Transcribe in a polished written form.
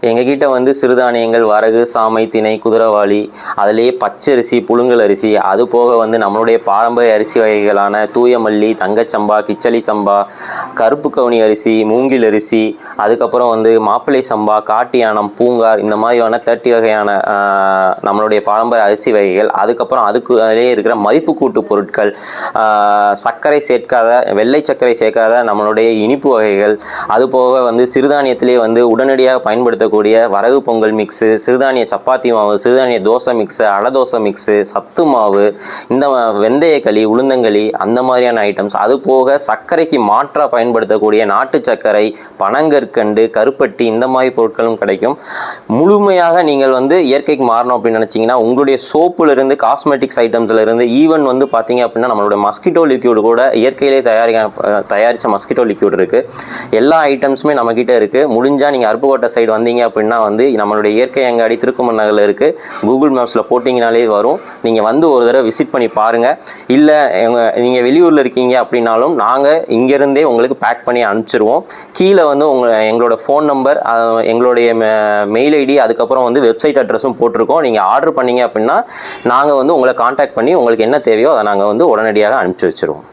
எங்ககிட்ட வந்து சிறுதானியங்கள் வரகு, சாமை, திணை, குதிரைவாளி, அதிலேயே பச்சரிசி, புழுங்கல் அரிசி, அது போக வந்து நம்மளுடைய பாரம்பரிய அரிசி வகைகளான தூயமல்லி, தங்கச்சம்பா, கிச்சலி சம்பா, கருப்பு கவுனி அரிசி, மூங்கில் அரிசி, அதுக்கப்புறம் வந்து மாப்பிள்ளை சம்பா, காட்டியானம், பூங்கார், இந்த மாதிரியான 30 வகையான நம்மளுடைய பாரம்பரிய அரிசி வகைகள். அதுக்கப்புறம் அதுக்குள்ளே இருக்கிற மதிப்பு கூட்டு பொருட்கள், சர்க்கரை சேர்க்காத, வெள்ளை சர்க்கரை சேர்க்காத நம்மளுடைய இனிப்பு வகைகள், அதுபோக வந்து சிறுதானியத்திலே வந்து உடனடியாக பயன்படுத்தக்கூடிய வரகு பொங்கல் மிக்ஸு, சிறுதானிய சப்பாத்தி மாவு, சிறுதானிய தோசை மிக்ஸு, அடை தோசை மிக்ஸு, சத்து மாவு, இந்த வெந்தயக்களி, உளுந்தங்களி, அந்த மாதிரியான ஐட்டம்ஸ். அது போக சர்க்கரைக்கு மாற்றாக பயன்படுத்தக்கூடிய நாட்டு சர்க்கரை, பனங்கற்கண்டு, கருப்பட்டி, இந்த மாதிரி பொருட்களும் கிடைக்கும். முழுமையாக நீங்கள் வந்து இயற்கைக்கு மாறணும் அப்படின்னு நினச்சிங்கன்னா உங்களுடைய சோப்புலேருந்து, காஸ்மெட்டிக்ஸ் ஐட்டம்ஸ்லேருந்து, ஈவன் வந்து பார்த்தீங்க அப்படின்னா நம்மளோட மஸ்கிட்டோ லிக்யூடு கூட இயற்கையிலே தயாரித்த மஸ்கிட்டோ லிக்யூட் இருக்குது. எல்லா ஐட்டம்ஸுமே நம்மக்கிட்ட இருக்குது. முடிஞ்சால் நீங்கள் அருப்புக்கோட்டை சைடு வந்தீங்க அப்படின்னா வந்து நம்மளுடைய இயற்கை அங்காடி திருக்குமன் நகரில் இருக்குது. கூகுள் மேப்ஸில் போட்டிங்கனாலே வரும். நீங்கள் வந்து ஒரு தடவை விசிட் பண்ணி பாருங்கள். இல்லை நீங்கள் வெளியூரில் இருக்கீங்க அப்படின்னாலும் நாங்கள் இங்கேருந்தே உங்களுக்கு பேக் பண்ணி அனுப்பிச்சிருவோம். கீழே வந்து எங்களோட ஃபோன் நம்பர், எங்களுடைய மெயில் ஐடி, அதுக்கப்புறம் வந்து வெப்சைட் அட்ரஸும் போட்டிருக்கோம். நீங்கள் ஆர்டர் பண்ணீங்க அப்படின்னா நாங்கள் வந்து உங்களை காண்டாக்ட் பண்ணி உங்களுக்கு என்ன தேவையோ அதை நாங்கள் வந்து உடனடியாக அனுப்பிச்சி வச்சுருவோம்.